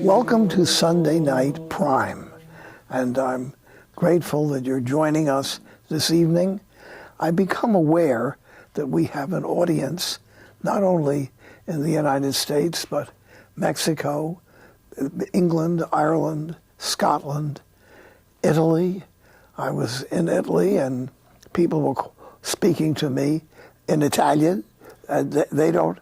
Welcome to Sunday Night Prime, and I'm grateful that you're joining us this evening. I become aware that we have an audience not only in the United States, but Mexico, England, Ireland, Scotland, Italy. I was in Italy, and people were speaking to me in Italian. They don't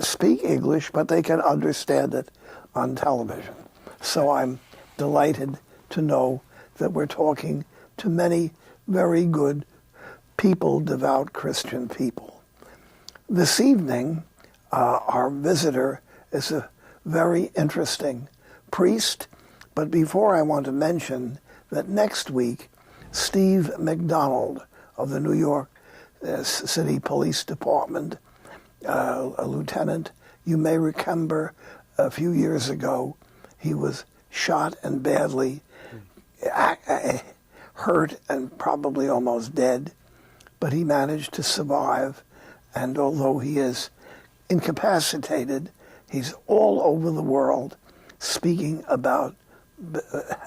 speak English, but they can understand it on television. So I'm delighted to know that we're talking to many very good people, devout Christian people. This evening, our visitor is a very interesting priest, but before I want to mention that next week, Steve McDonald of the New York City Police Department, a lieutenant, you may remember a few years ago, he was shot and badly hurt and probably almost dead, but he managed to survive. And although he is incapacitated, he's all over the world speaking about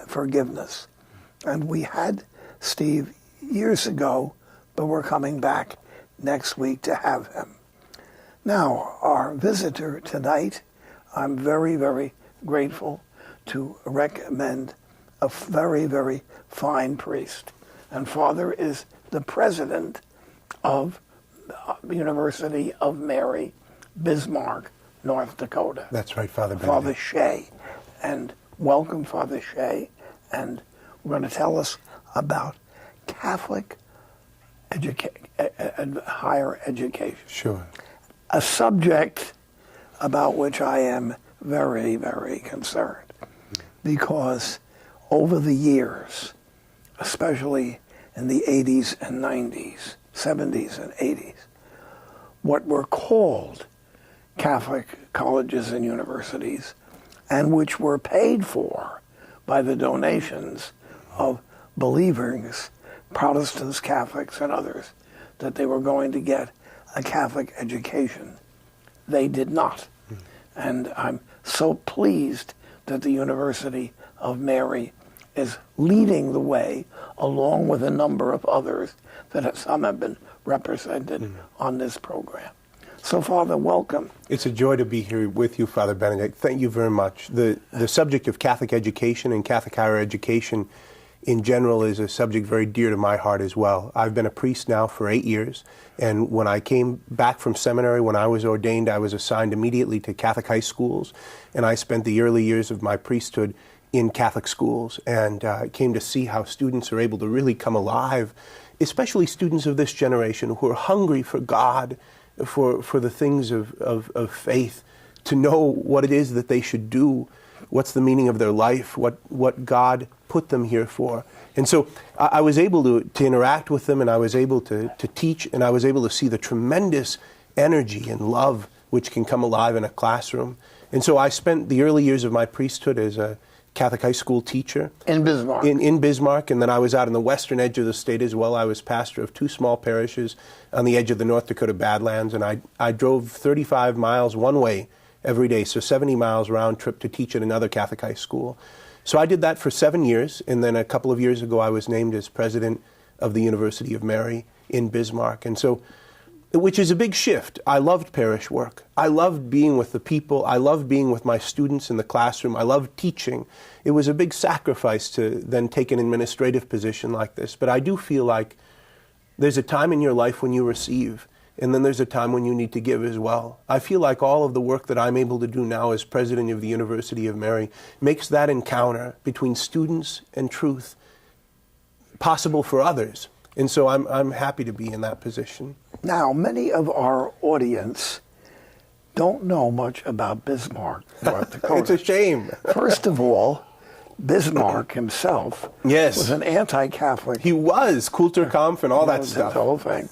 forgiveness. And we had Steve years ago, but we're coming back next week to have him. Now, our visitor tonight, I'm very, very grateful to recommend a very, very fine priest. And Father is the president of the University of Mary, Bismarck, North Dakota. That's right, Father Benedict. Father Shay. And welcome, Father Shay. And we're going to tell us about Catholic higher education. Sure. A subject about which I am very, very concerned, because over the years, especially in the 80s and 90s, 70s and 80s, what were called Catholic colleges and universities, and which were paid for by the donations of believers, Protestants, Catholics, and others, that they were going to get a Catholic education. They did not. And I'm so pleased that the University of Mary is leading the way, along with a number of others that some have been represented on this program. So, Father, welcome. It's a joy to be here with you, Father Benedict. Thank you very much. The subject of Catholic education and Catholic higher education in general is a subject very dear to my heart as well. I've been a priest now for 8 years, and when I came back from seminary, when I was ordained, I was assigned immediately to Catholic high schools, and I spent the early years of my priesthood in Catholic schools, and came to see how students are able to really come alive, especially students of this generation who are hungry for God, for the things of faith, to know what it is that they should do, what's the meaning of their life, what God put them here for. And so I was able to interact with them, and I was able to teach, and I was able to see the tremendous energy and love which can come alive in a classroom. And so I spent the early years of my priesthood as a Catholic high school teacher. In Bismarck. In Bismarck, and then I was out on the western edge of the state as well. I was pastor of 2 small parishes on the edge of the North Dakota Badlands, and I drove 35 miles one way every day, so 70 miles round trip to teach at another Catholic high school. So I did that for 7 years, and then a couple of years ago I was named as president of the University of Mary in Bismarck, and so, which is a big shift. I loved parish work. I loved being with the people. I loved being with my students in the classroom. I loved teaching. It was a big sacrifice to then take an administrative position like this, but I do feel like there's a time in your life when you receive, and then there's a time when you need to give as well. I feel like all of the work that I'm able to do now as president of the University of Mary makes that encounter between students and truth possible for others. And so I'm happy to be in that position. Now, many of our audience don't know much about Bismarck, North Dakota. It's a shame. First of all, Bismarck himself was an anti-Catholic. He was, Kulturkampf and all that stuff. The whole thing.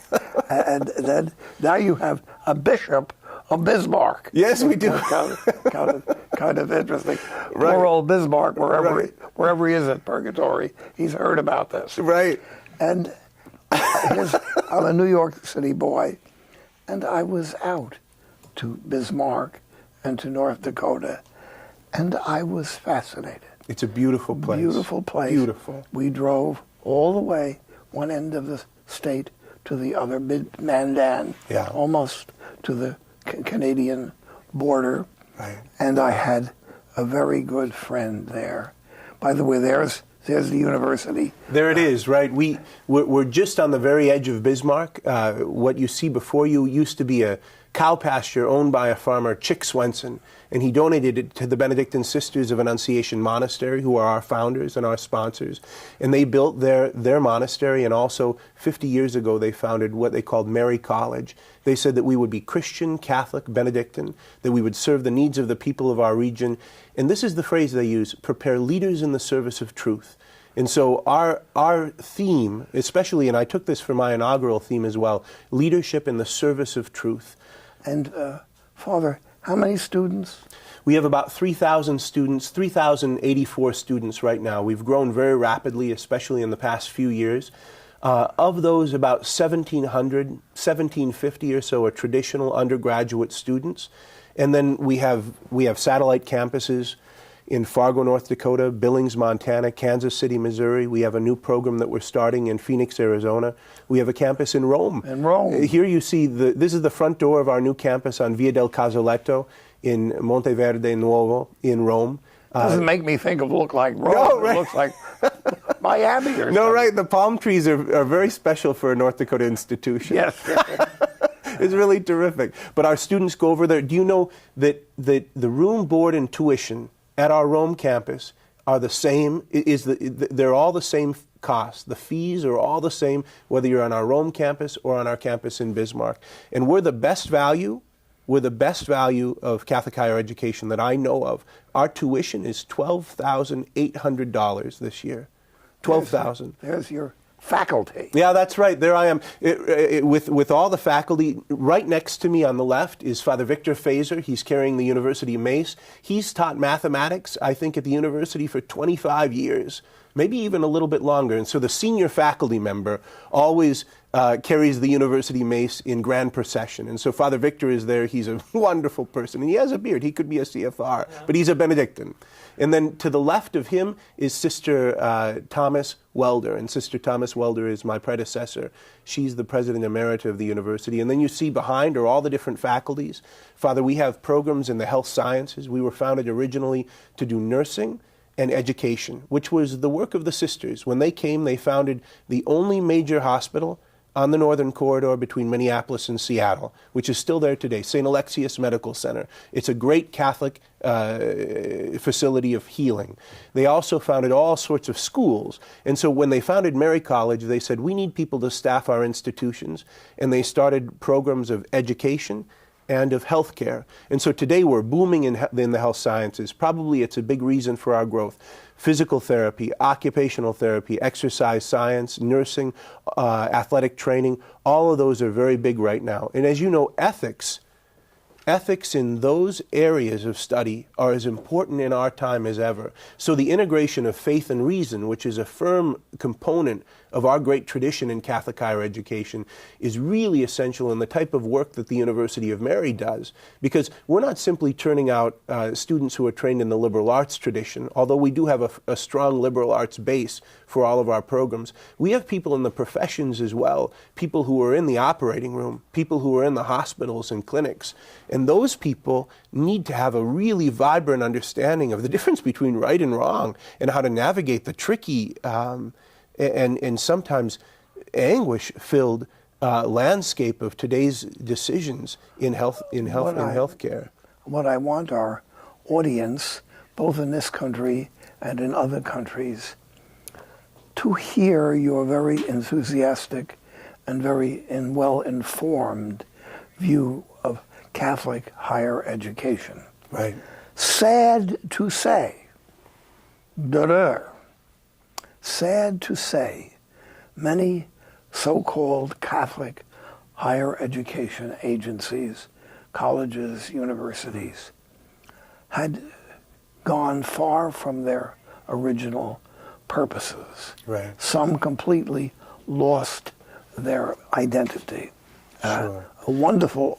And then now you have a bishop of Bismarck. Yes, we do. kind of interesting. Right. Poor old Bismarck, wherever he is in purgatory, he's heard about this. Right. And I'm a New York City boy, and I was out to Bismarck and to North Dakota, And I was fascinated. It's a beautiful place. Beautiful place. Beautiful. We drove all the way, one end of the state to the other, Mandan, Yeah. almost to the Canadian border. Right. And I had a very good friend there. By the way, there's the university. There it is, right? We're just on the very edge of Bismarck. What you see before you used to be a cow pasture owned by a farmer, Chick Swenson, and he donated it to the Benedictine Sisters of Annunciation Monastery, who are our founders and our sponsors. And they built their monastery, and also 50 years ago they founded what they called Mary College. They said that we would be Christian, Catholic, Benedictine, that we would serve the needs of the people of our region. And this is the phrase they use: prepare leaders in the service of truth. And so our theme, especially, and I took this for my inaugural theme as well, leadership in the service of truth. And Father, how many students? We have about 3,000 students, 3,084 students right now. We've grown very rapidly, especially in the past few years. Of those, about 1,700, 1,750 or so are traditional undergraduate students. And then we have satellite campuses in Fargo, North Dakota, Billings, Montana, Kansas City, Missouri. We have a new program that we're starting in Phoenix, Arizona. We have a campus in Rome. In Rome. Here you see, this is the front door of our new campus on Via del Casoletto in Monteverde Nuovo in Rome. Doesn't make me look like Rome. No, right. It looks like Miami or something. No, right. The palm trees are very special for a North Dakota institution. Yes. It's really terrific. But our students go over there. Do you know that the room, board, and tuition at our Rome campus are the same? They're all the same cost. The fees are all the same, whether you're on our Rome campus or on our campus in Bismarck. And we're the best value. We're the best value of Catholic higher education that I know of. Our tuition is $12,800 this year. $12,000. There's your faculty. Yeah, that's right. There I am with all the faculty. Right next to me on the left is Father Victor Fazer. He's carrying the University Mace. He's taught mathematics, I think, at the university for 25 years, maybe even a little bit longer. And so the senior faculty member always carries the University Mace in grand procession. And so Father Victor is there. He's a wonderful person. And he has a beard. He could be a CFR, but he's a Benedictine. And then to the left of him is Sister Thomas Welder. And Sister Thomas Welder is my predecessor. She's the president emerita of the university. And then you see behind are all the different faculties. Father, we have programs in the health sciences. We were founded originally to do nursing and education, which was the work of the sisters. When they came, they founded the only major hospital on the northern corridor between Minneapolis and Seattle, which is still there today, St. Alexius Medical Center. It's a great Catholic facility of healing. They also founded all sorts of schools. And so when they founded Mary College, they said, we need people to staff our institutions. And they started programs of education and of healthcare. And so today we're booming in the health sciences. Probably it's a big reason for our growth. Physical therapy, occupational therapy, exercise science, nursing, athletic training, all of those are very big right now. And as you know, ethics in those areas of study are as important in our time as ever. So the integration of faith and reason, which is a firm component of our great tradition in Catholic higher education, is really essential in the type of work that the University of Mary does. Because we're not simply turning out students who are trained in the liberal arts tradition, although we do have a strong liberal arts base for all of our programs. We have people in the professions as well, people who are in the operating room, people who are in the hospitals and clinics. And those people need to have a really vibrant understanding of the difference between right and wrong and how to navigate the tricky and sometimes anguish-filled landscape of today's decisions in healthcare. What I want our audience, both in this country and in other countries, to hear your very enthusiastic and very well-informed view of Catholic higher education. Right. Sad to say, sad to say, many so-called Catholic higher education agencies, colleges, universities, had gone far from their original purposes. Right. Some completely lost their identity. Sure. A wonderful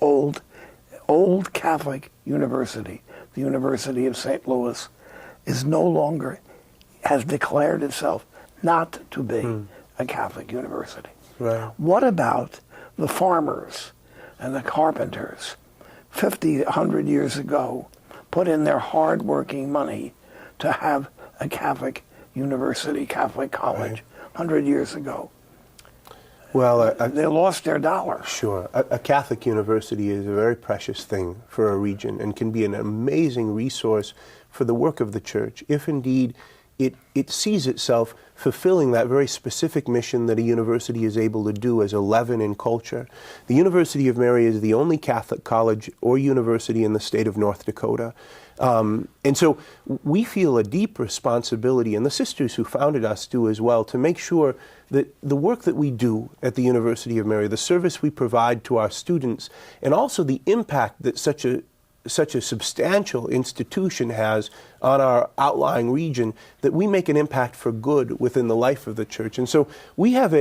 old Catholic university, the University of St. Louis is no longer, has declared itself not to be a Catholic university. Right. What about the farmers and the carpenters 50, 100 years ago put in their hard-working money to have a Catholic university, Catholic college, 100 years ago? Well, they lost their dollar. Sure. A Catholic university is a very precious thing for a region and can be an amazing resource for the work of the church, if indeed it sees itself fulfilling that very specific mission that a university is able to do as a leaven in culture. The University of Mary is the only Catholic college or university in the state of North Dakota. And so we feel a deep responsibility, and the sisters who founded us do as well, to make sure that the work that we do at the University of Mary, the service we provide to our students, and also the impact that such a substantial institution has on our outlying region, that we make an impact for good within the life of the church. And so we have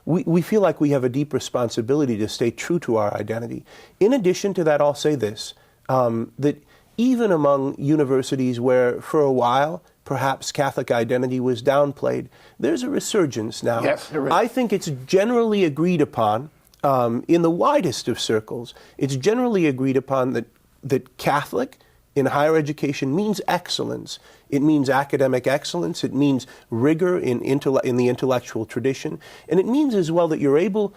we feel like we have a deep responsibility to stay true to our identity. In addition to that, I'll say this, that even among universities where for a while perhaps Catholic identity was downplayed, there's a resurgence now. Yes, there is. I think it's generally agreed upon, in the widest of circles, it's generally agreed upon that Catholic in higher education means excellence. It means academic excellence. It means rigor in the intellectual tradition, and it means as well that you're able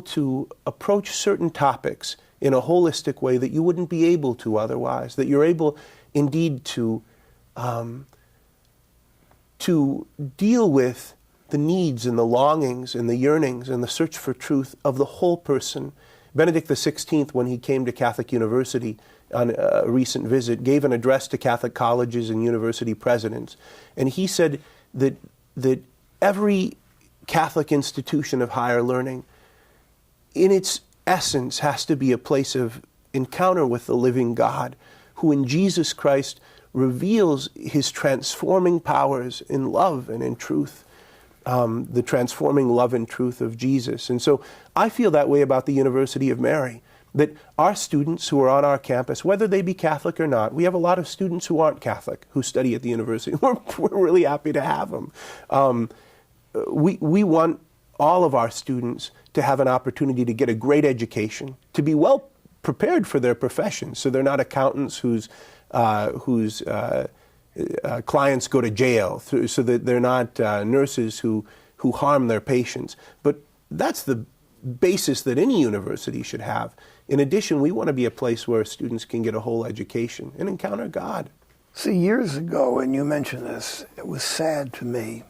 to approach certain topics in a holistic way that you wouldn't be able to otherwise. That you're able, indeed, to deal with the needs and the longings and the yearnings and the search for truth of the whole person. Benedict XVI, when he came to Catholic University on a recent visit, gave an address to Catholic colleges and university presidents. And he said that every Catholic institution of higher learning, in its essence, has to be a place of encounter with the living God, who in Jesus Christ reveals his transforming powers in love and in truth. The transforming love and truth of Jesus. And so I feel that way about the University of Mary, that our students who are on our campus, whether they be Catholic or not, we have a lot of students who aren't Catholic who study at the university. We're really happy to have them. We want all of our students to have an opportunity to get a great education, to be well prepared for their profession, so they're not accountants whose clients go to jail, so that they're not nurses who harm their patients. But that's the basis that any university should have. In addition, we want to be a place where students can get a whole education and encounter God. See, years ago, and you mentioned this, it was sad to me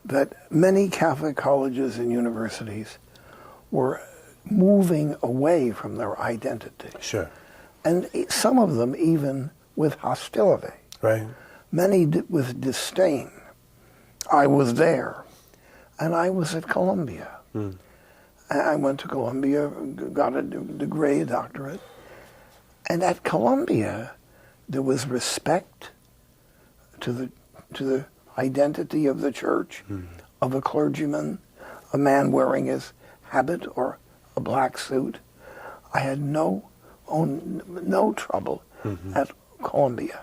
that many Catholic colleges and universities were moving away from their identity. Sure. And some of them even with hostility. Right. Many with disdain. I was there, and I was at Columbia. I went to Columbia, got a degree, a doctorate, and at Columbia there was respect to the identity of the church, of a clergyman, a man wearing his habit or a black suit. I had no trouble at Columbia.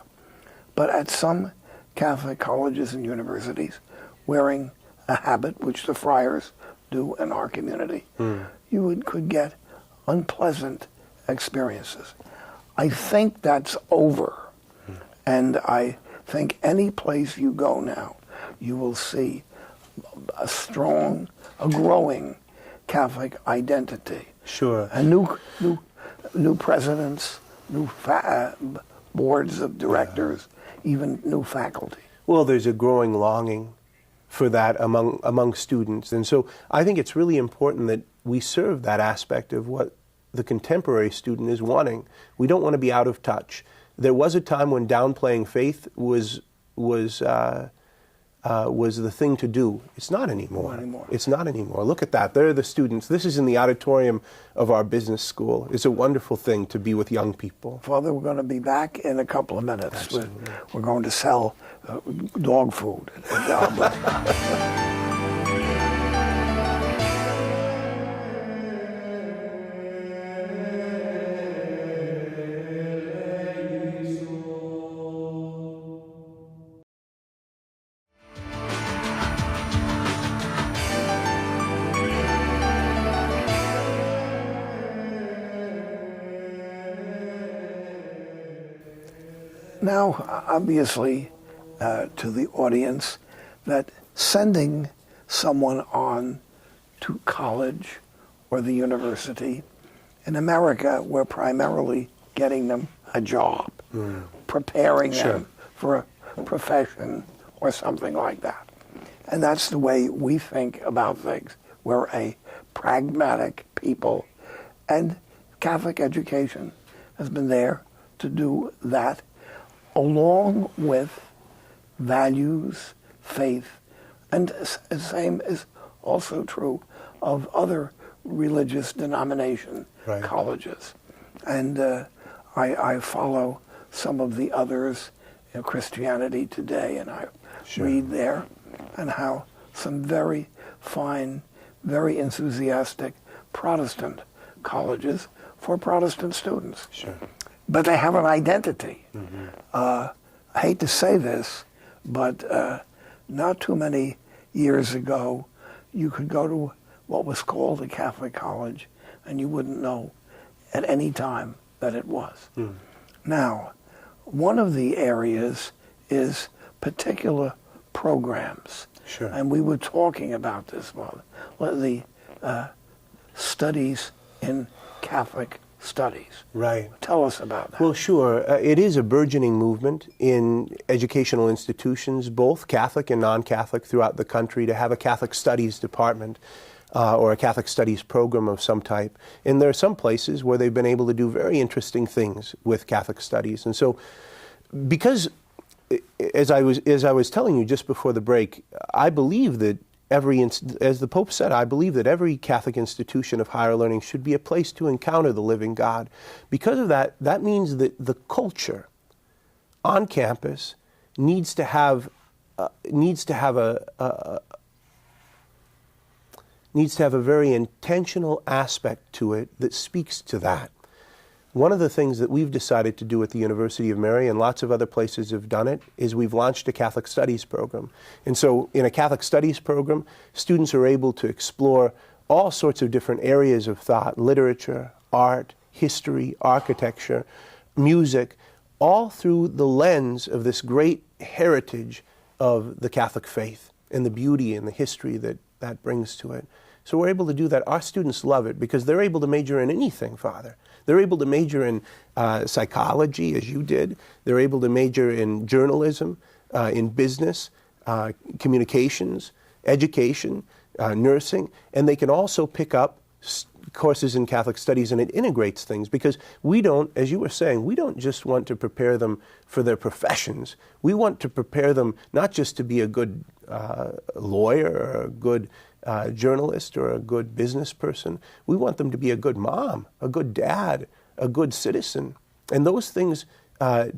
But at some Catholic colleges and universities, wearing a habit, which the friars do in our community, you could get unpleasant experiences. I think that's over. And I think any place you go now, you will see a growing Catholic identity. Sure. And new presidents, new boards of directors, even new faculty. Well, there's a growing longing for that among students. And so I think it's really important that we serve that aspect of what the contemporary student is wanting. We don't want to be out of touch. There was a time when downplaying faith was the thing to do. It's not anymore. Not anymore. It's not anymore. Look at that. There are the students. This is in the auditorium of our business school. It's a wonderful thing to be with young people. Father, we're going to be back in a couple of minutes. Absolutely. We're going to sell dog food. Now, obviously, to the audience, that sending someone on to college or the university, in America, we're primarily getting them a job, preparing them for a profession or something like that. And that's the way we think about things. We're a pragmatic people, and Catholic education has been there to do that, along with values, faith, and the same is also true of other religious denomination colleges. And I follow some of the others, Christianity Today, and I read there, and how some very fine, very enthusiastic Protestant colleges for Protestant students. But they have an identity. I hate to say this, but not too many years ago, you could go to what was called a Catholic college, and you wouldn't know at any time that it was. Now, one of the areas is particular programs. And we were talking about this, the studies in Catholic studies. Tell us about that. Well, sure. It is a burgeoning movement in educational institutions, both Catholic and non-Catholic, throughout the country, to have a Catholic studies department or a Catholic studies program of some type. And there are some places where they've been able to do very interesting things with Catholic studies. And so, because, as I was telling you just before the break, I believe that as the Pope said, I believe that every Catholic institution of higher learning should be a place to encounter the living God. Because of that, that means that the culture on campus needs to have a very intentional aspect to it that speaks to that. One of the things that we've decided to do at the University of Mary, and lots of other places have done it, is we've launched a Catholic Studies program. And so in a Catholic Studies program, students are able to explore all sorts of different areas of thought: literature, art, history, architecture, music, all through the lens of this great heritage of the Catholic faith and the beauty and the history that that brings to it. So we're able to do that. Our students love it because they're able to major in anything, Father. They're able to major in psychology, as you did. They're able to major in journalism, in business, communications, education, nursing, and they can also pick up courses in Catholic studies, and it integrates things, because we don't, as you were saying, we don't just want to prepare them for their professions. We want to prepare them not just to be a good lawyer or a good journalist or a good business person. We want them to be a good mom, a good dad, a good citizen. And those things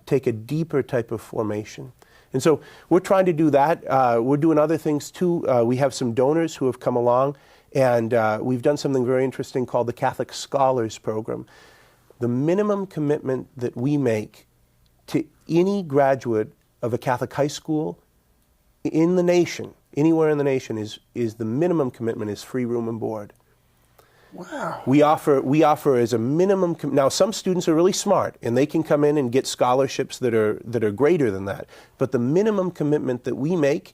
take a deeper type of formation. And so we're trying to do that. We're doing other things too. We have some donors who have come along, and we've done something very interesting called the Catholic Scholars Program. The minimum commitment that we make to any graduate of a Catholic high school in the nation, anywhere in the nation, is the minimum commitment is free room and board. Wow. We offer as a minimum. Now, some students are really smart, and they can come in and get scholarships that are greater than that. But the minimum commitment that we make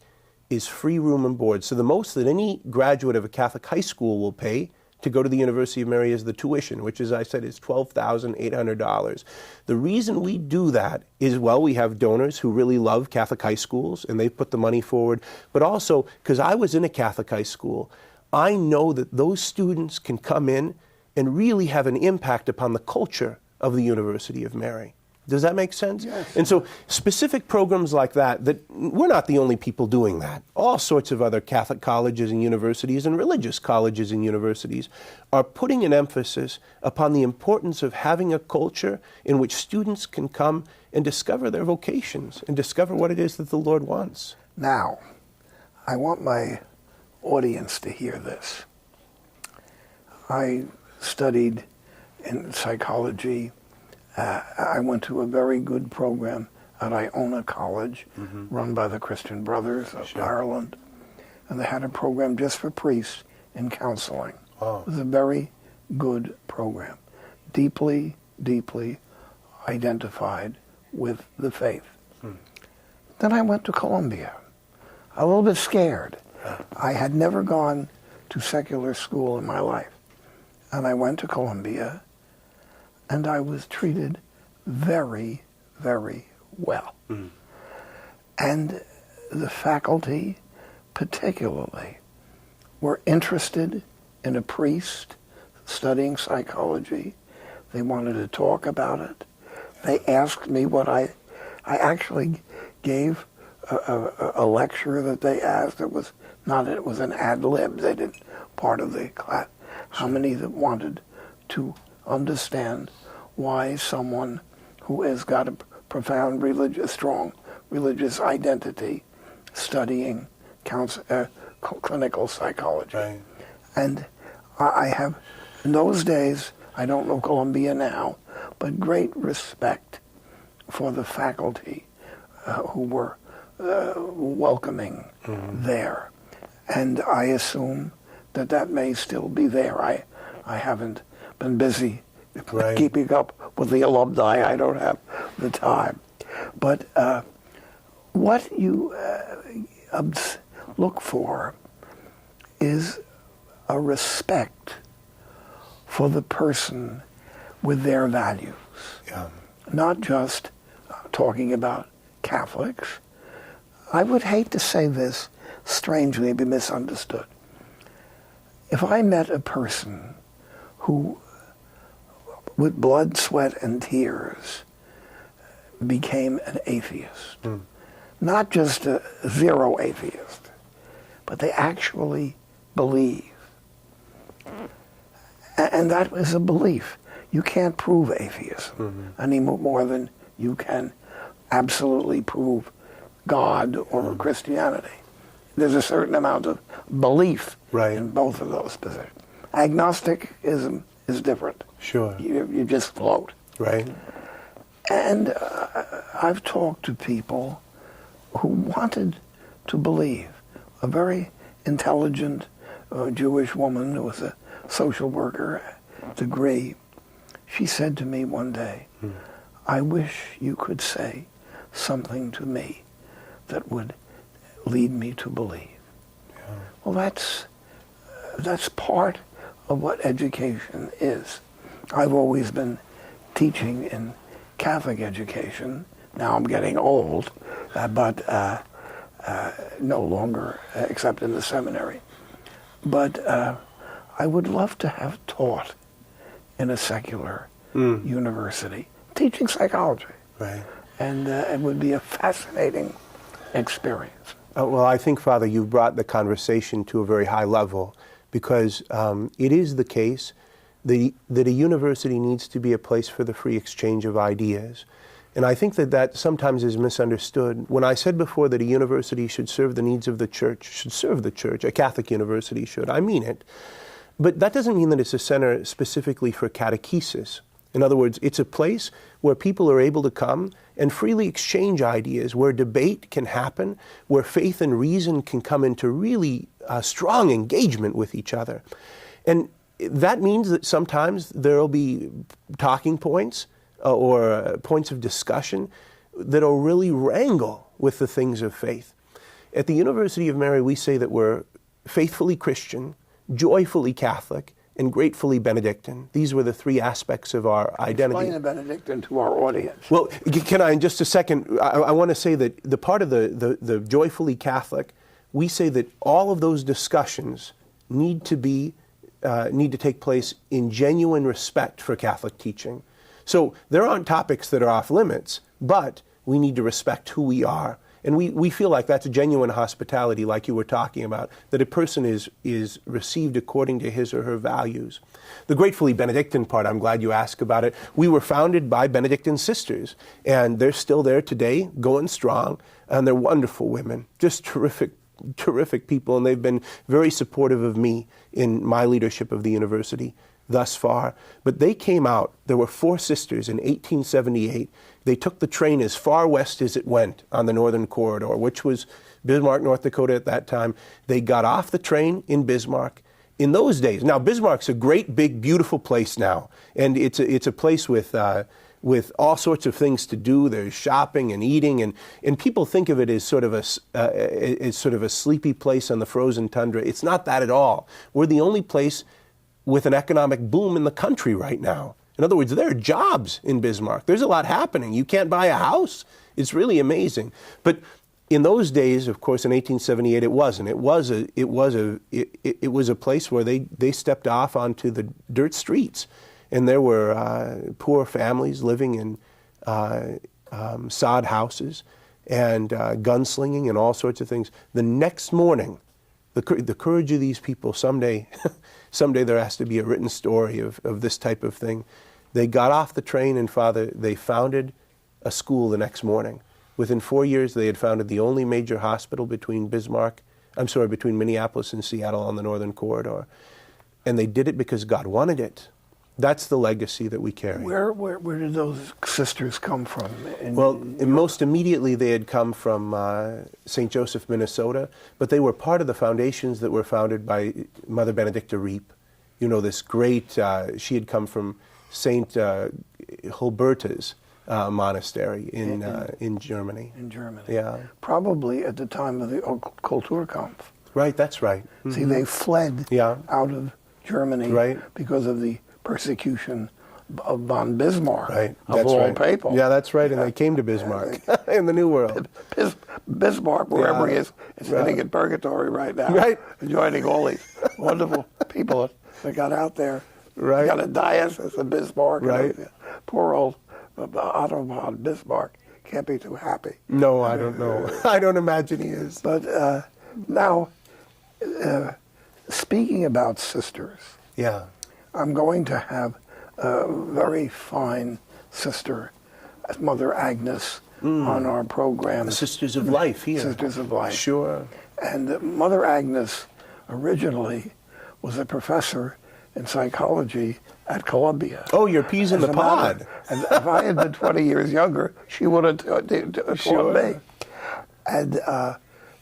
is free room and board. So the most that any graduate of a Catholic high school will pay to go to the University of Mary is the tuition, which, as I said, is $12,800. The reason we do that is, well, we have donors who really love Catholic high schools, and they put the money forward. But also, because I was in a Catholic high school, I know that those students can come in and really have an impact upon the culture of the University of Mary. Does that make sense? Yes. And so specific programs like that we're not the only people doing that. All sorts of other Catholic colleges and universities and religious colleges and universities are putting an emphasis upon the importance of having a culture in which students can come and discover their vocations and discover what it is that the Lord wants. Now, I want my audience to hear this. I studied in psychology. I went to a very good program at Iona College, run by the Christian Brothers of Ireland, and they had a program just for priests in counseling. Oh. It was a very good program, deeply, deeply identified with the faith. Then I went to Columbia, a little bit scared. I had never gone to secular school in my life. And I went to Columbia, and I was treated very, very well. And the faculty, particularly, were interested in a priest studying psychology. They wanted to talk about it. They asked me what I actually gave a lecture that they asked. It was an ad lib. They did part of the class. How many that wanted to understand why someone who has got a profound strong religious identity studying clinical psychology. Right. And I have, in those days, I don't know Columbia now, but great respect for the faculty who were welcoming there. And I assume that may still be there. I haven't been busy keeping up with the alumni. I don't have the time. But what you look for is a respect for the person with their values. Yeah. Not just talking about Catholics. I would hate to say this strangely and be misunderstood. If I met a person who, with blood, sweat, and tears, became an atheist, not just a zero atheist, but they actually believe. And that is a belief. You can't prove atheism any more than you can absolutely prove God or Christianity. There's a certain amount of belief in both of those positions. Agnosticism is different. Sure. You just float. Right. And I've talked to people who wanted to believe. A very intelligent Jewish woman who was a social worker degree, she said to me one day, I wish you could say something to me that would lead me to believe. Yeah. Well, that's part of what education is. I've always been teaching in Catholic education. Now I'm getting old, but no longer, except in the seminary. But I would love to have taught in a secular university, teaching psychology. Right. And it would be a fascinating experience. Well, I think, Father, you've brought the conversation to a very high level, because it is the case that a university needs to be a place for the free exchange of ideas. And I think that sometimes is misunderstood. When I said before that a university should serve the needs of the church, should serve the church, a Catholic university should, I mean it. But that doesn't mean that it's a center specifically for catechesis. In other words, it's a place where people are able to come and freely exchange ideas, where debate can happen, where faith and reason can come into really strong engagement with each other. And that means that sometimes there will be talking points or points of discussion that will really wrangle with the things of faith. At the University of Mary, we say that we're faithfully Christian, joyfully Catholic, and gratefully Benedictine. These were the three aspects of our identity. Explain the Benedictine to our audience. Well, can I, in just a second, I want to say that the part of the joyfully Catholic, we say that all of those discussions need to take place in genuine respect for Catholic teaching. So there aren't topics that are off limits, but we need to respect who we are. And we feel like that's a genuine hospitality, like you were talking about, that a person is received according to his or her values. The gratefully Benedictine part, I'm glad you asked about it. We were founded by Benedictine sisters, and they're still there today, going strong, and they're wonderful women, just terrific people, and they've been very supportive of me in my leadership of the university thus far. But they came out, there were 4 sisters in 1878. They took the train as far west as it went on the Northern Corridor, which was Bismarck, North Dakota at that time. They got off the train in Bismarck. In those days, now Bismarck's a great, big, beautiful place now, and it's a place with with all sorts of things to do. There's shopping and eating, and people think of it as sort of a sleepy place on the frozen tundra. It's not that at all. We're the only place with an economic boom in the country right now. In other words, there are jobs in Bismarck. There's a lot happening. You can't buy a house. It's really amazing. But in those days, of course, in 1878, it wasn't. It was a place where they stepped off onto the dirt streets, and there were poor families living in sod houses and gunslinging and all sorts of things. The next morning, the courage of these people. Someday there has to be a written story of this type of thing. They got off the train, and Father, they founded a school the next morning. Within 4 years, they had founded the only major hospital between Minneapolis and Seattle on the Northern Corridor. And they did it because God wanted it. That's the legacy that we carry. Where did those sisters come from? Most immediately they had come from St. Joseph, Minnesota, but they were part of the foundations that were founded by Mother Benedicta Reep. You know, this great, she had come from St. Huberta's monastery in Germany. In Germany. Yeah. Probably at the time of the Kulturkampf. Right, that's right. Mm-hmm. See, they fled out of Germany because of the persecution of von Bismarck, of all people. Yeah, that's right, and they came to Bismarck in the New World. Bismarck, wherever he is sitting in purgatory right now, joining all these wonderful people that got out there. Right. Got a diocese of Bismarck. Right. Poor old Otto von Bismarck can't be too happy. No, I don't know. I don't imagine he is. But now, speaking about sisters, I'm going to have a very fine sister, Mother Agnes, on our program. The Sisters of Life here. Sisters of Life. Sure. And Mother Agnes originally was a professor in psychology at Columbia. Oh, your peas in the pod. And if I had been 20 years younger, she would have taught me. And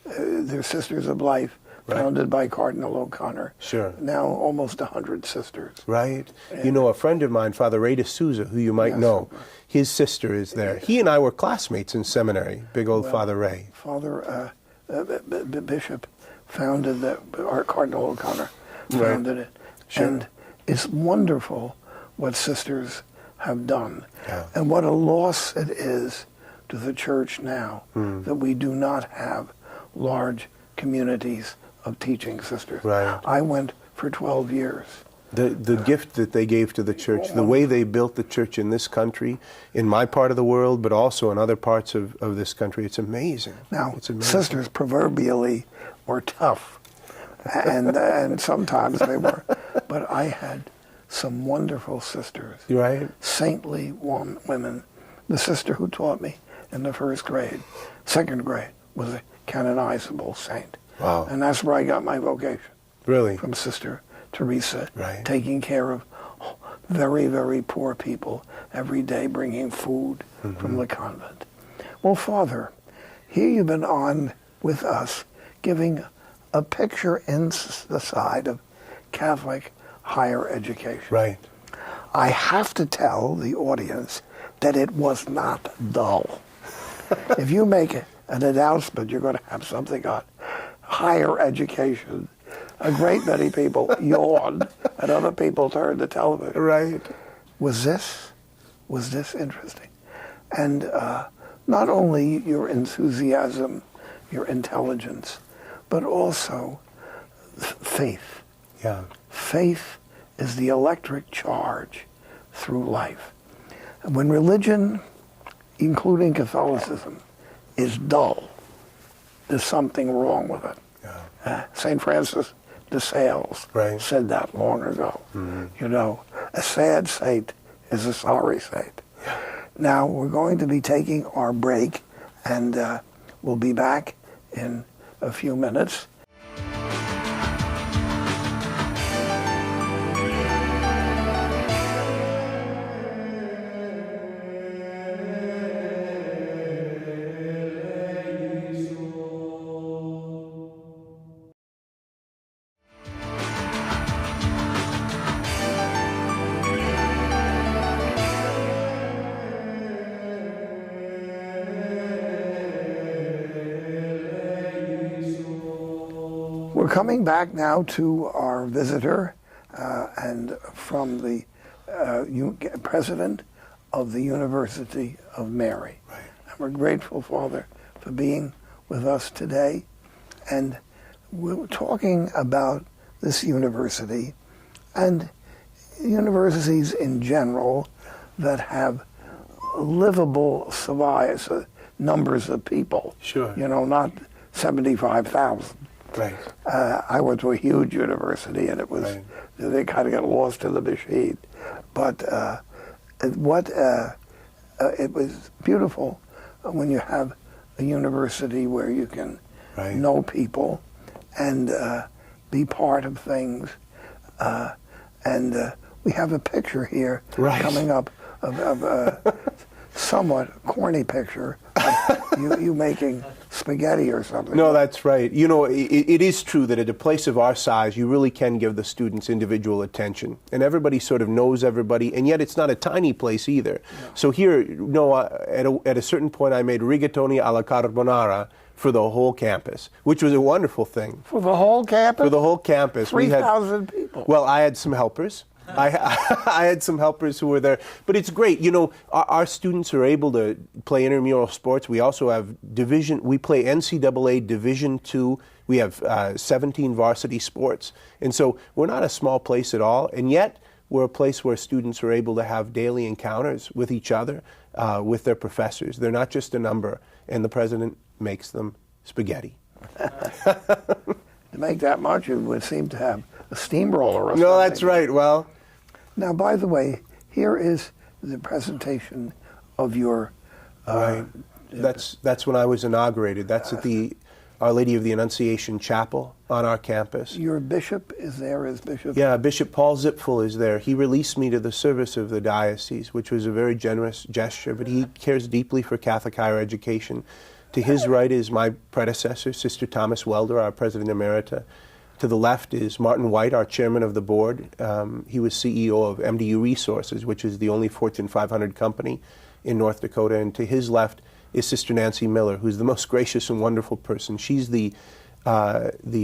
they're Sisters of Life, founded by Cardinal O'Connor. Sure. Now almost 100 sisters. Right. And you know, a friend of mine, Father Ray de Souza, who you might know, his sister is there. He and I were classmates in seminary, big old Father Ray. Father Bishop founded our Cardinal O'Connor founded it. Sure. And it's wonderful what sisters have done. And what a loss it is to the church now that we do not have large communities of teaching sisters. Right. I went for 12 years. The gift that they gave to the church, the way they built the church in this country, in my part of the world, but also in other parts of this country, it's amazing. Now, it's amazing. Sisters proverbially were tough. And sometimes they were. But I had some wonderful sisters. Right. Saintly women. The sister who taught me in the second grade, was a canonizable saint. Wow. And that's where I got my vocation. Really? From Sister Teresa. Right. Taking care of very, very poor people every day, bringing food from the convent. Well, Father, here you've been on with us, giving a picture in the side of Catholic higher education. Right. I have to tell the audience that it was not dull. If you make an announcement, you're going to have something on higher education. A great many people yawned, and other people turned the television. Right. Was this interesting? And not only your enthusiasm, your intelligence, but also faith. Yeah. Faith is the electric charge through life. And when religion, including Catholicism, is dull, there's something wrong with it. Yeah. St. Francis de Sales said that long ago. You know, a sad saint is a sorry saint. Yeah. Now, we're going to be taking our break, and we'll be back in a few minutes. coming back now to our visitor, and from the president of the University of Mary. Right. And we're grateful, Father, for being with us today. And we're talking about this university and universities in general that have livable numbers of people. Sure. You know, not 75,000. Right. I went to a huge university, and it was Right. they kind of got lost in the machine. But it was beautiful when you have a university where you can Right. know people and be part of things. And we have a picture here Right. coming up of a somewhat corny picture of you making spaghetti or something. No, that's right. You know, it is true that at a place of our size, you really can give the students individual attention. And everybody sort of knows everybody, and yet it's not a tiny place either. No. So here, at a certain point, I made rigatoni alla carbonara for the whole campus, which was a wonderful thing. For the whole campus? For the whole campus. 3,000 people. Well, I had some helpers. I had some helpers who were there. But it's great. You know, our students are able to play intramural sports. We also have we play NCAA Division II. We have 17 varsity sports. And so we're not a small place at all. And yet we're a place where students are able to have daily encounters with each other, with their professors. They're not just a number. And the president makes them spaghetti. To make that much, you would seem to have a steamroller or something. No, that's right. Well, now, by the way, here is the presentation of your... right. That's when I was inaugurated. That's at the Our Lady of the Annunciation Chapel on our campus. Your bishop is there as bishop? Yeah, Bishop Paul Zipfel is there. He released me to the service of the diocese, which was a very generous gesture, but he cares deeply for Catholic higher education. To his right is my predecessor, Sister Thomas Welder, our President Emerita. To the left is Martin White, our chairman of the board. He was CEO of MDU Resources, which is the only Fortune 500 company in North Dakota. And to his left is Sister Nancy Miller, who's the most gracious and wonderful person. She's the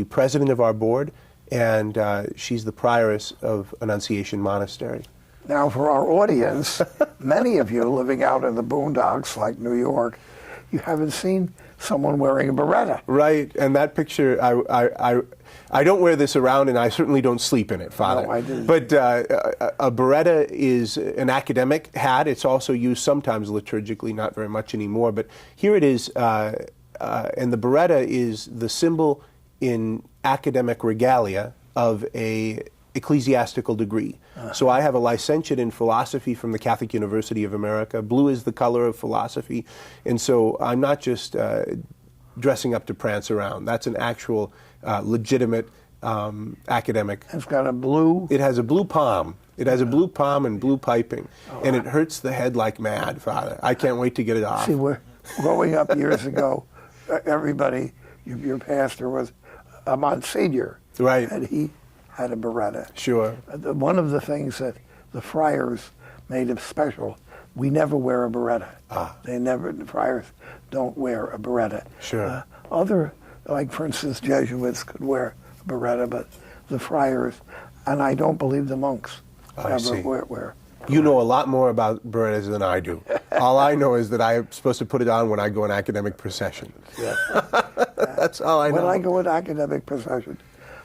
president of our board, and she's the prioress of Annunciation Monastery. Now, for our audience, many of you living out in the boondocks like New York, you haven't seen someone wearing a beretta. Right, and that picture, I don't wear this around, and I certainly don't sleep in it, Father. No, I didn't. But a beretta is an academic hat. It's also used sometimes liturgically, not very much anymore. But here it is, and the beretta is the symbol in academic regalia of a ecclesiastical degree. So I have a licentiate in philosophy from the Catholic University of America. Blue is the color of philosophy. And so I'm not just dressing up to prance around. That's an actual legitimate academic. It's got a blue... It has a blue palm. It has a blue palm and blue piping. And it hurts the head like mad, Father. I can't wait to get it off. See, we're growing up years ago, everybody, your pastor was a Monsignor. Right. And he had a beretta. Sure. One of the things that the friars made him special, we never wear a beretta. The friars don't wear a beretta. Sure. Other, like for instance, Jesuits could wear a beretta, but the friars, and I don't believe the monks ever wear. You know a lot more about berettas than I do. All I know is that I'm supposed to put it on when I go in academic procession. Yeah. That's all I know. When I go in academic procession,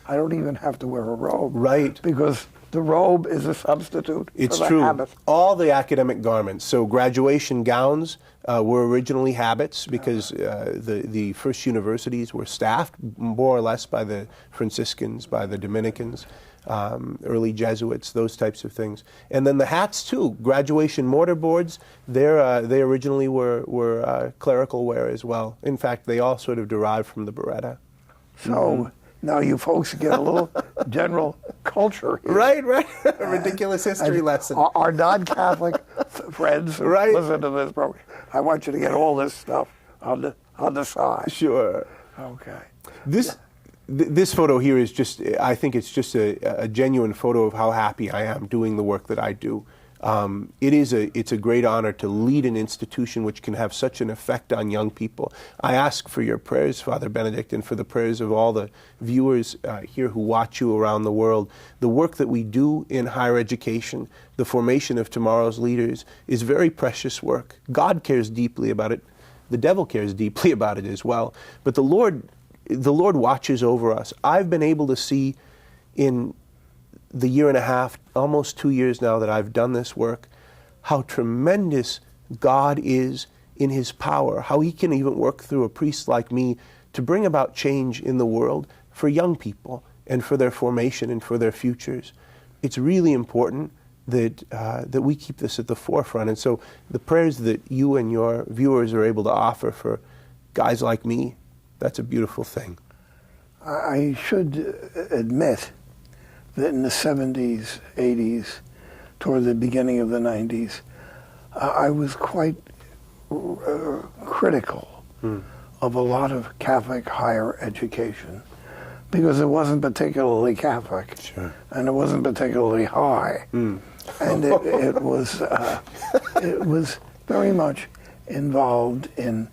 I don't even have to wear a robe. Right. Because the robe is a substitute for the true. habit. All the academic garments. So graduation gowns were originally habits because the first universities were staffed more or less by the Franciscans, by the Dominicans, early Jesuits, those types of things. And then the hats too. Graduation mortarboards, they originally were clerical wear as well. In fact, they all sort of derived from the beretta. So now you folks get a little general culture here. Right. A ridiculous history lesson. Our non-Catholic friends who Right. listen to this program, I want you to get all this stuff on the side. Sure. Okay. This photo here is just, I think it's just a genuine photo of how happy I am doing the work that I do. It's a great honor to lead an institution which can have such an effect on young people. I ask for your prayers, Father Benedict, and for the prayers of all the viewers here who watch you around the world. The work that we do in higher education, the formation of tomorrow's leaders, is very precious work. God cares deeply about it. The devil cares deeply about it as well. But the Lord watches over us. I've been able to see in the year and a half, almost 2 years now that I've done this work, how tremendous God is in his power, how he can even work through a priest like me to bring about change in the world for young people and for their formation and for their futures. It's really important that we keep this at the forefront. And so the prayers that you and your viewers are able to offer for guys like me, that's a beautiful thing. I should admit that in the 70s, 80s, toward the beginning of the 90s, I was quite critical of a lot of Catholic higher education because it wasn't particularly Catholic, sure, and it wasn't particularly high, and it was very much involved in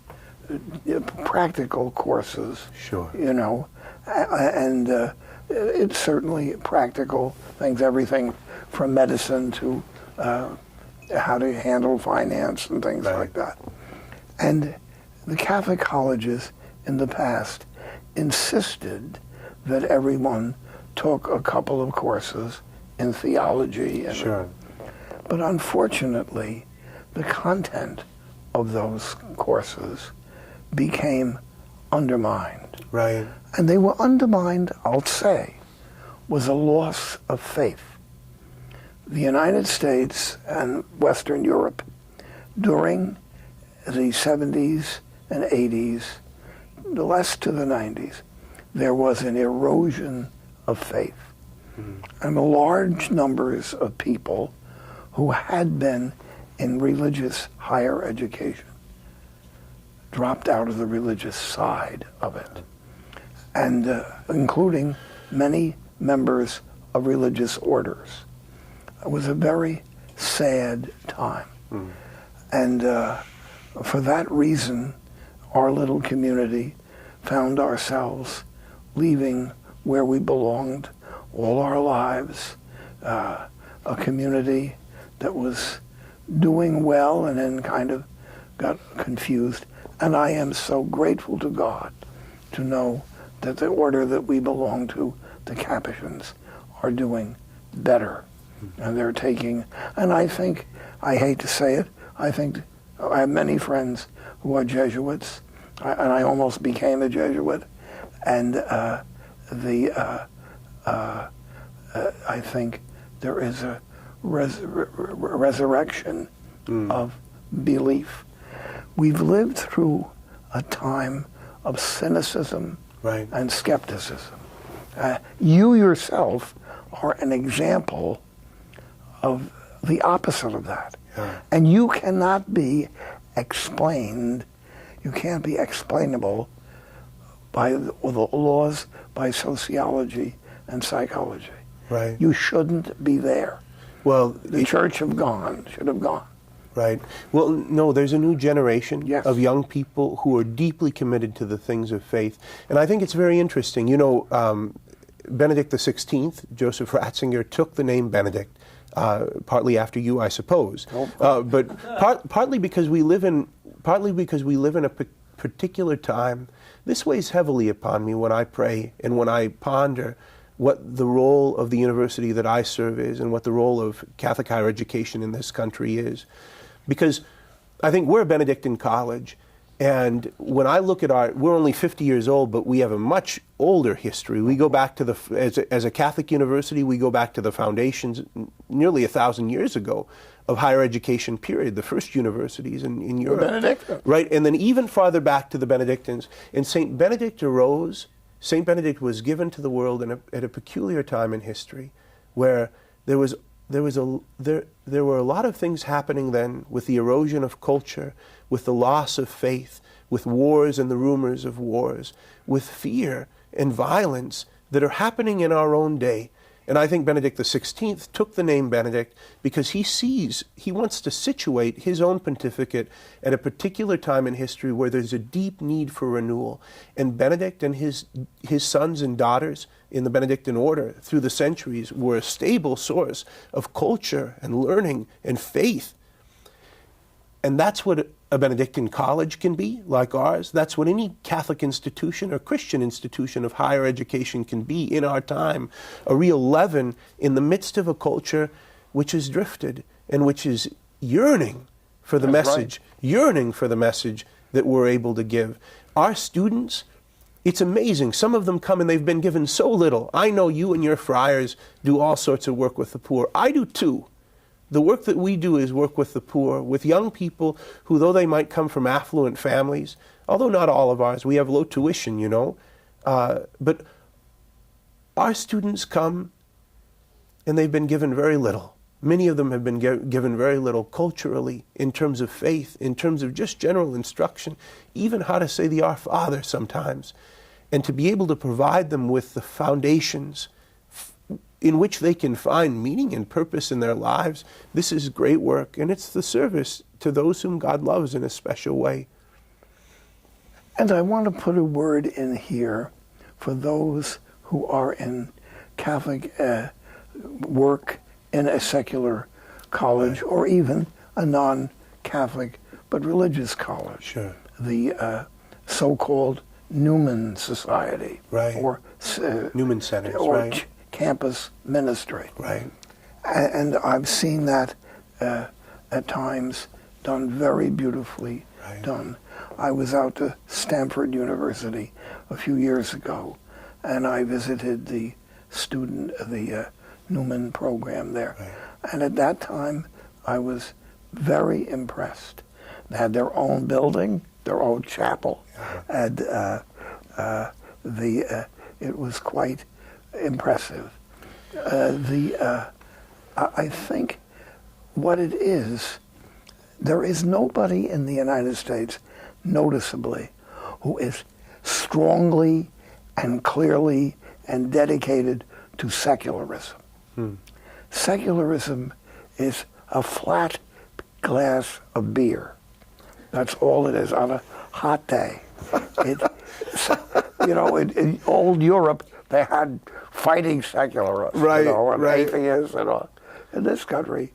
practical courses, sure, and it's certainly practical things, everything from medicine to how to handle finance and things like that. And the Catholic colleges in the past insisted that everyone took a couple of courses in theology. Sure. But unfortunately, the content of those courses became undermined. Right. And they were undermined, I'll say, was a loss of faith. The United States and Western Europe, during the 70s and 80s, less to the 90s, there was an erosion of faith. And large numbers of people who had been in religious higher education dropped out of the religious side of it, and including many members of religious orders. It was a very sad time. And for that reason, our little community found ourselves leaving where we belonged all our lives, a community that was doing well and then kind of got confused. And I am so grateful to God to know that the order that we belong to, the Capuchins, are doing better. And they're taking, and I think, I hate to say it, I think I have many friends who are Jesuits, and I almost became a Jesuit, and I think there is a resurrection of belief. We've lived through a time of cynicism and skepticism. You yourself are an example of the opposite of that. Yeah. And you cannot be explained, you can't be explainable by the laws, by sociology and psychology. Right. You shouldn't be there. Well, the church should have gone. Right. Well, no, there's a new generation of young people who are deeply committed to the things of faith. And I think it's very interesting. You know, Benedict XVI, Joseph Ratzinger, took the name Benedict, partly after you, I suppose. But partly because we live in a particular time. This weighs heavily upon me when I pray and when I ponder what the role of the university that I serve is and what the role of Catholic higher education in this country is. Because I think we're a Benedictine college, and when I look at we're only 50 years old, but we have a much older history. We go back to as a Catholic university, we go back to the foundations nearly 1,000 years ago of higher education period, the first universities in Europe. The Benedictines. Right, and then even farther back to the Benedictines. And St. Benedict arose, St. Benedict was given to the world at a peculiar time in history where there were a lot of things happening then with the erosion of culture, with the loss of faith, with wars and the rumors of wars, with fear and violence that are happening in our own day. And I think Benedict XVI took the name Benedict because he wants to situate his own pontificate at a particular time in history where there's a deep need for renewal. And Benedict and his sons and daughters in the Benedictine order through the centuries were a stable source of culture and learning and faith. And that's what a Benedictine college can be, like ours. That's what any Catholic institution or Christian institution of higher education can be in our time. A real leaven in the midst of a culture which has drifted and which is yearning for the message, yearning for the message that we're able to give. Our students, it's amazing. Some of them come and they've been given so little. I know you and your friars do all sorts of work with the poor. I do too. The work that we do is work with the poor, with young people who, though they might come from affluent families, although not all of ours, we have low tuition, you know, but our students come and they've been given very little. Many of them have been given very little culturally, in terms of faith, in terms of just general instruction, even how to say the Our Father sometimes, and to be able to provide them with the foundations in which they can find meaning and purpose in their lives. This is great work, and it's the service to those whom God loves in a special way. And I want to put a word in here for those who are in Catholic work in a secular college, or even a non-Catholic but religious college. Sure. The so-called Newman Society, or Newman Centers, or campus ministry. Right. And I've seen that at times done very beautifully done. I was out to Stanford University a few years ago, and I visited the Newman program there. And at that time, I was very impressed. They had their own building, their own chapel, and it was quite impressive. I think what it is, there is nobody in the United States, noticeably, who is strongly and clearly and dedicated to secularism. Secularism is a flat glass of beer. That's all it is on a hot day. In old Europe, they had fighting secularists, and atheists and all. In this country,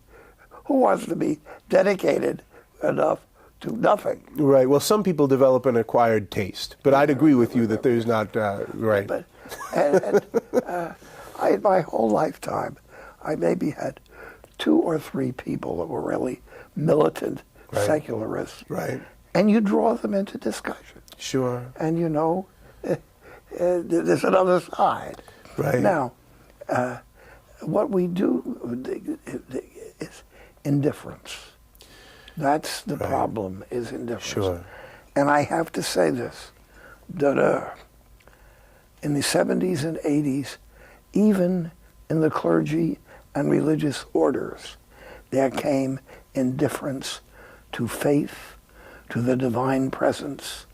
who wants to be dedicated enough to nothing? Right. Well, some people develop an acquired taste, but I'd agree with you that there's not right. But in my whole lifetime, I maybe had 2 or 3 people that were really militant secularists. Right. And you draw them into discussion. Sure. And there's another side. Right. Now, what we do is indifference. That's the problem, is indifference. Sure. And I have to say this, that in the 70s and 80s, even in the clergy and religious orders, there came indifference to faith, to the divine presence,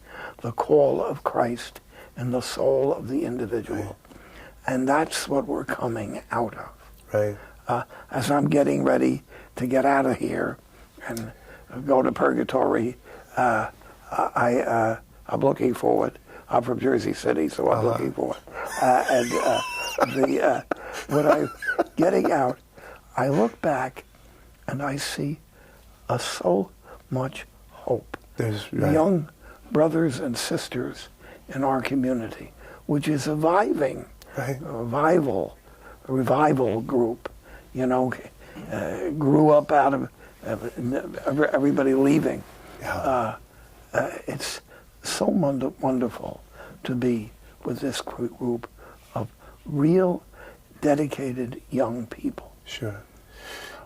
the call of Christ in the soul of the individual. And that's what we're coming out of. Right. As I'm getting ready to get out of here and go to purgatory, I'm looking forward. I'm from Jersey City, so I'm looking forward. When I'm getting out, I look back and I see so much hope. There's Young brothers and sisters in our community, which is a revival group, grew up out of everybody leaving. It's so wonderful to be with this group of real, dedicated young people. Sure.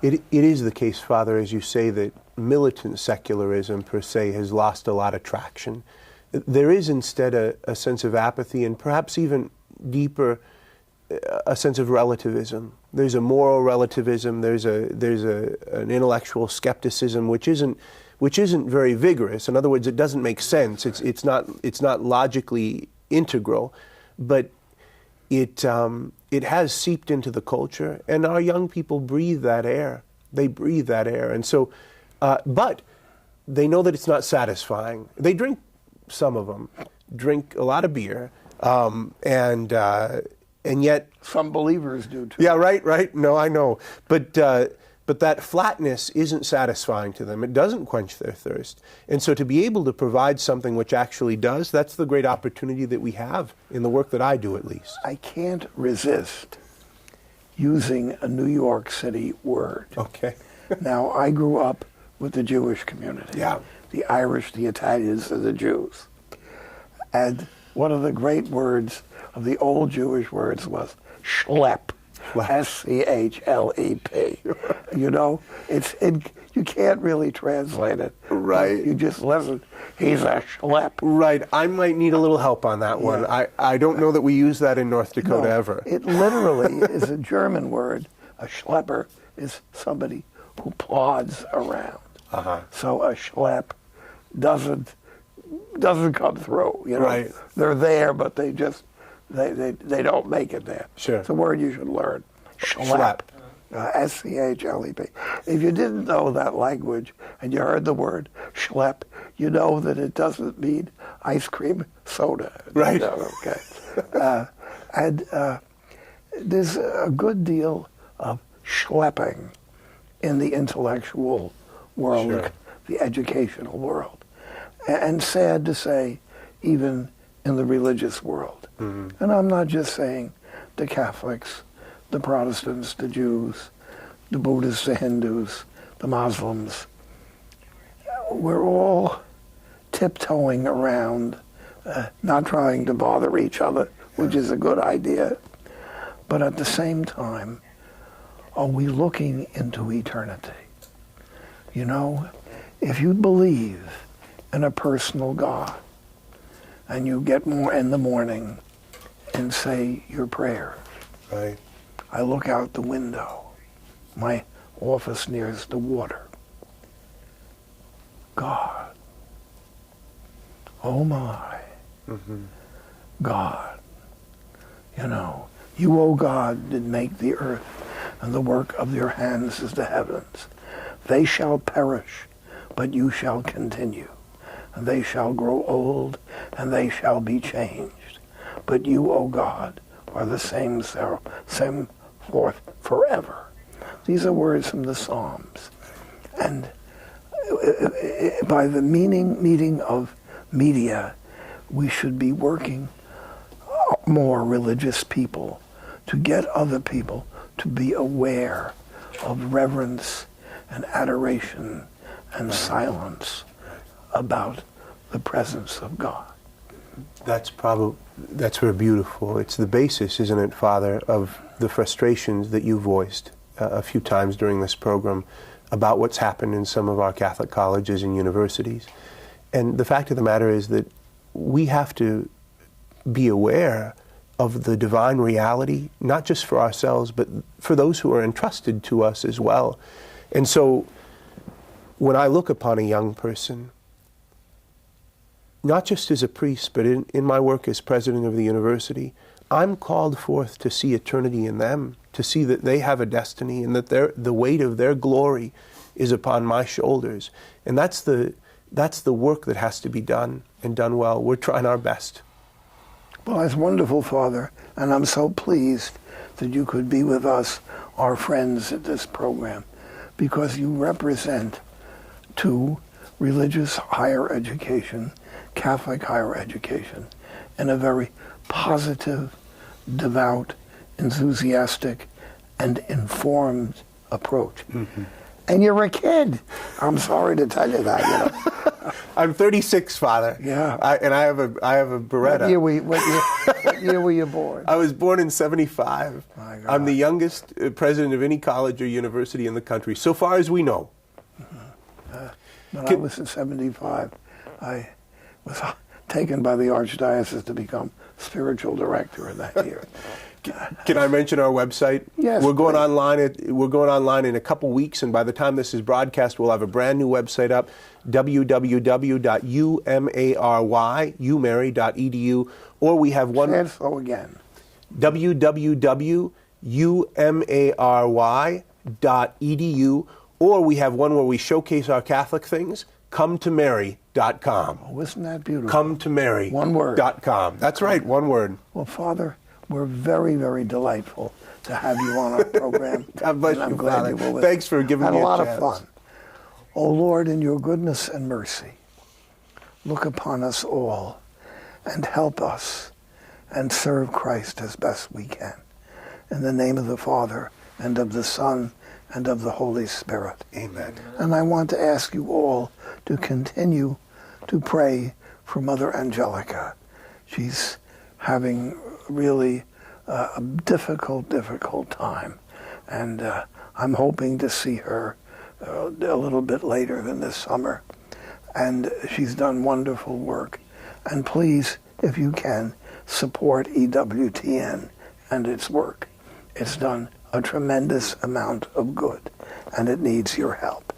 It is the case, Father, as you say, that militant secularism per se has lost a lot of traction. There is instead a sense of apathy, and perhaps even deeper, a sense of relativism. There's a moral relativism. There's an intellectual skepticism, which isn't very vigorous. In other words, it doesn't make sense. It's not logically integral, but it has seeped into the culture, and our young people breathe that air. They breathe that air, and so, but they know that it's not satisfying. They drink, some of them drink a lot of beer, and yet Some believers do too. yeah, right. No, I know, but that flatness isn't satisfying to them. It doesn't quench their thirst, and so to be able to provide something which actually does, that's the great opportunity that we have in the work that I do, at least. I can't resist using a New York City word. Okay. Now, I grew up with the Jewish community. Yeah. The Irish, the Italians, and the Jews. And one of the great words of the old Jewish words was schlep. S-C-H-L-E-P. You know, you can't really translate it. Right. You just listen. He's a schlep. Right. I might need a little help on that one. Yeah. I don't know that we use that in North Dakota ever. It literally is a German word. A schlepper is somebody who plods around. Uh-huh. So a schlep doesn't come through. You know, Right. They're there, but they just they don't make it there. Sure. It's a word you should learn. Schlep. S-C-H-L-E-P. If you didn't know that language and you heard the word schlep, you know that it doesn't mean ice cream soda. Right. No, okay. And there's a good deal of schlepping in the intellectual world, Sure. the educational world, and sad to say, even in the religious world. Mm-hmm. And I'm not just saying the Catholics, the Protestants, the Jews, the Buddhists, the Hindus, the Muslims. We're all tiptoeing around, not trying to bother each other, which is a good idea. But at the same time, are we looking into eternity? You know, if you believe in a personal God, and you get more in the morning and say your prayer. Right. I look out the window. My office nears the water. God. Oh my. Mm-hmm. God. You know, you, O God, did make the earth, and the work of your hands is the heavens. They shall perish, but you shall continue. And they shall grow old, and they shall be changed. But you, O God, are the same forth forever. These are words from the Psalms. And by the meeting of media, we should be working more religious people to get other people to be aware of reverence and adoration and silence about the presence of God. That's very beautiful. It's the basis, isn't it, Father, of the frustrations that you voiced a few times during this program about what's happened in some of our Catholic colleges and universities. And the fact of the matter is that we have to be aware of the divine reality, not just for ourselves, but for those who are entrusted to us as well. And so when I look upon a young person, not just as a priest, but in my work as president of the university, I'm called forth to see eternity in them, to see that they have a destiny and that the weight of their glory is upon my shoulders. And that's the work that has to be done, and done well. We're trying our best. Well, that's wonderful, Father, and I'm so pleased that you could be with us, our friends at this program, because you represent two religious higher education, Catholic higher education, in a very positive, devout, enthusiastic, and informed approach. Mm-hmm. And you're a kid. I'm sorry to tell you that. You know. I'm 36, Father. Yeah. And I have a Beretta. What year were you born? I was born in 75. My God. I'm the youngest president of any college or university in the country, so far as we know. When I was in 75, I was taken by the Archdiocese to become spiritual director in that year. Can I mention our website? Yes. We're going online. We're going online in a couple weeks, and by the time this is broadcast, we'll have a brand new website up: www.umary.edu. Or we have one. And so again. www.umary.edu, or we have one where we showcase our Catholic things, cometomary.com. Oh, isn't that beautiful? Cometomary.com. One word. That's right, one word. Well, Father, we're very, very delightful to have you on our program. God bless and I'm you, glad Father. you were with Thanks us. for giving Had me a lot chance. of fun. O Lord, in your goodness and mercy, look upon us all and help us and serve Christ as best we can. In the name of the Father, and of the Son, and of the Holy Spirit. Amen. And I want to ask you all to continue to pray for Mother Angelica. She's having really a difficult time. And I'm hoping to see her a little bit later than this summer. And she's done wonderful work. And please, if you can, support EWTN and its work. It's done a tremendous amount of good, and it needs your help.